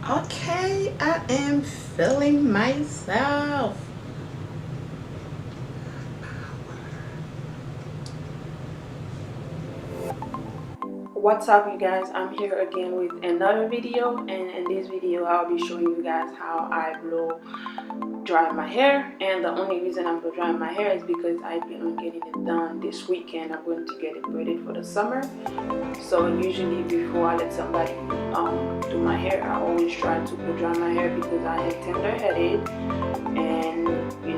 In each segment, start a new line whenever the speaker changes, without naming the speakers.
Okay, I am feeling myself. What's up, you guys? I'm here again with another video, and in this video I'll be showing you guys how I blow dry my hair. And the only reason I'm blow drying my hair is because I plan on getting it done this weekend. I'm going to get it braided for the summer. So usually before I let somebody do my hair, I always try to blow dry my hair because I am tender headed, and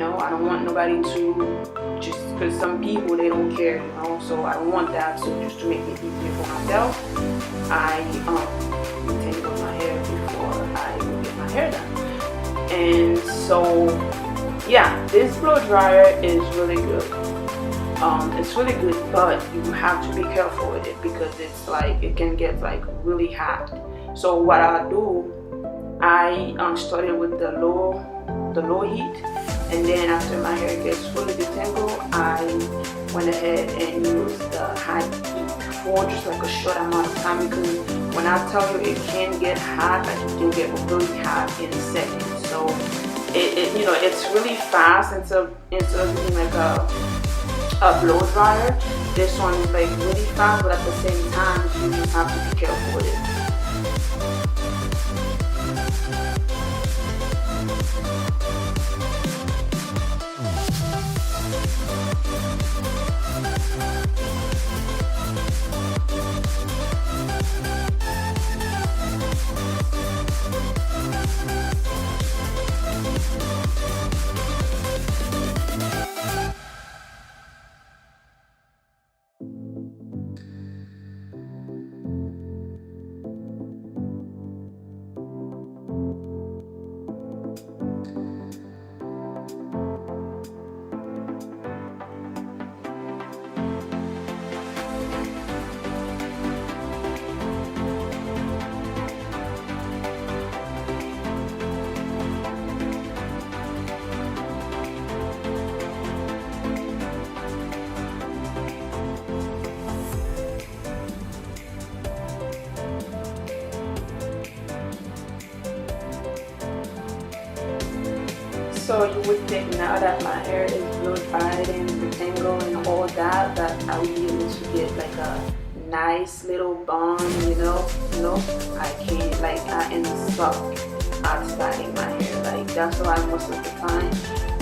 I don't want nobody to, just because some people, they don't care, so I don't want that. So just to make it easier for myself, I detangle my hair before I get my hair done. And so yeah, this blow dryer is really good. It's really good, but you have to be careful with it because it's like it can get like really hot. So what I do, I started with the low heat, and then after my hair gets fully detangled, I went ahead and used the high heat for just like a short amount of time, because when I tell you it can get hot, like it can get really hot in seconds. So it's really fast. Instead of using like a blow dryer, this one is like really fast, but at the same time you just have to be careful with it. So you would think, now that my hair is blow dried and detangled and all that, I would be able to get like a nice little bun, No, I can't. Like, I am stuck at styling my hair. Like, that's why most of the time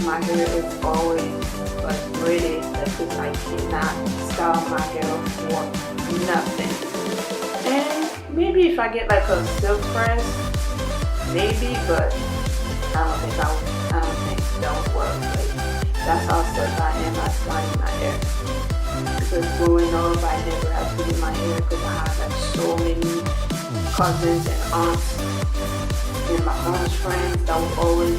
my hair is always like braided, because I cannot style my hair for nothing. And maybe if I get like a silk press, maybe, but I don't think that would work. Like, that's how stuck I am at styling my hair. Because growing up, I never had to do my hair because I had like so many cousins and aunts and my aunt's friends that would always,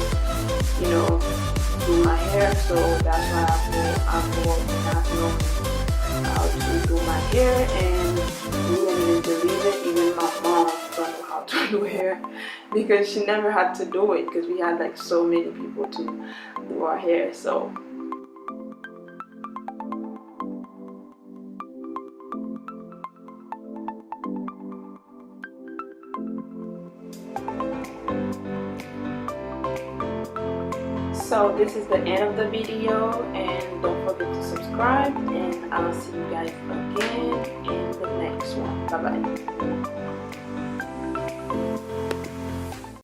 do my hair. So that's why I grew up not knowing how to do my hair, and you wouldn't even believe it, even my mom don't know how to do hair because she never had to do it, because we had like so many people to do our hair. So this is the end of the video, and don't forget to subscribe, and I'll see you guys again in the next one. Bye bye.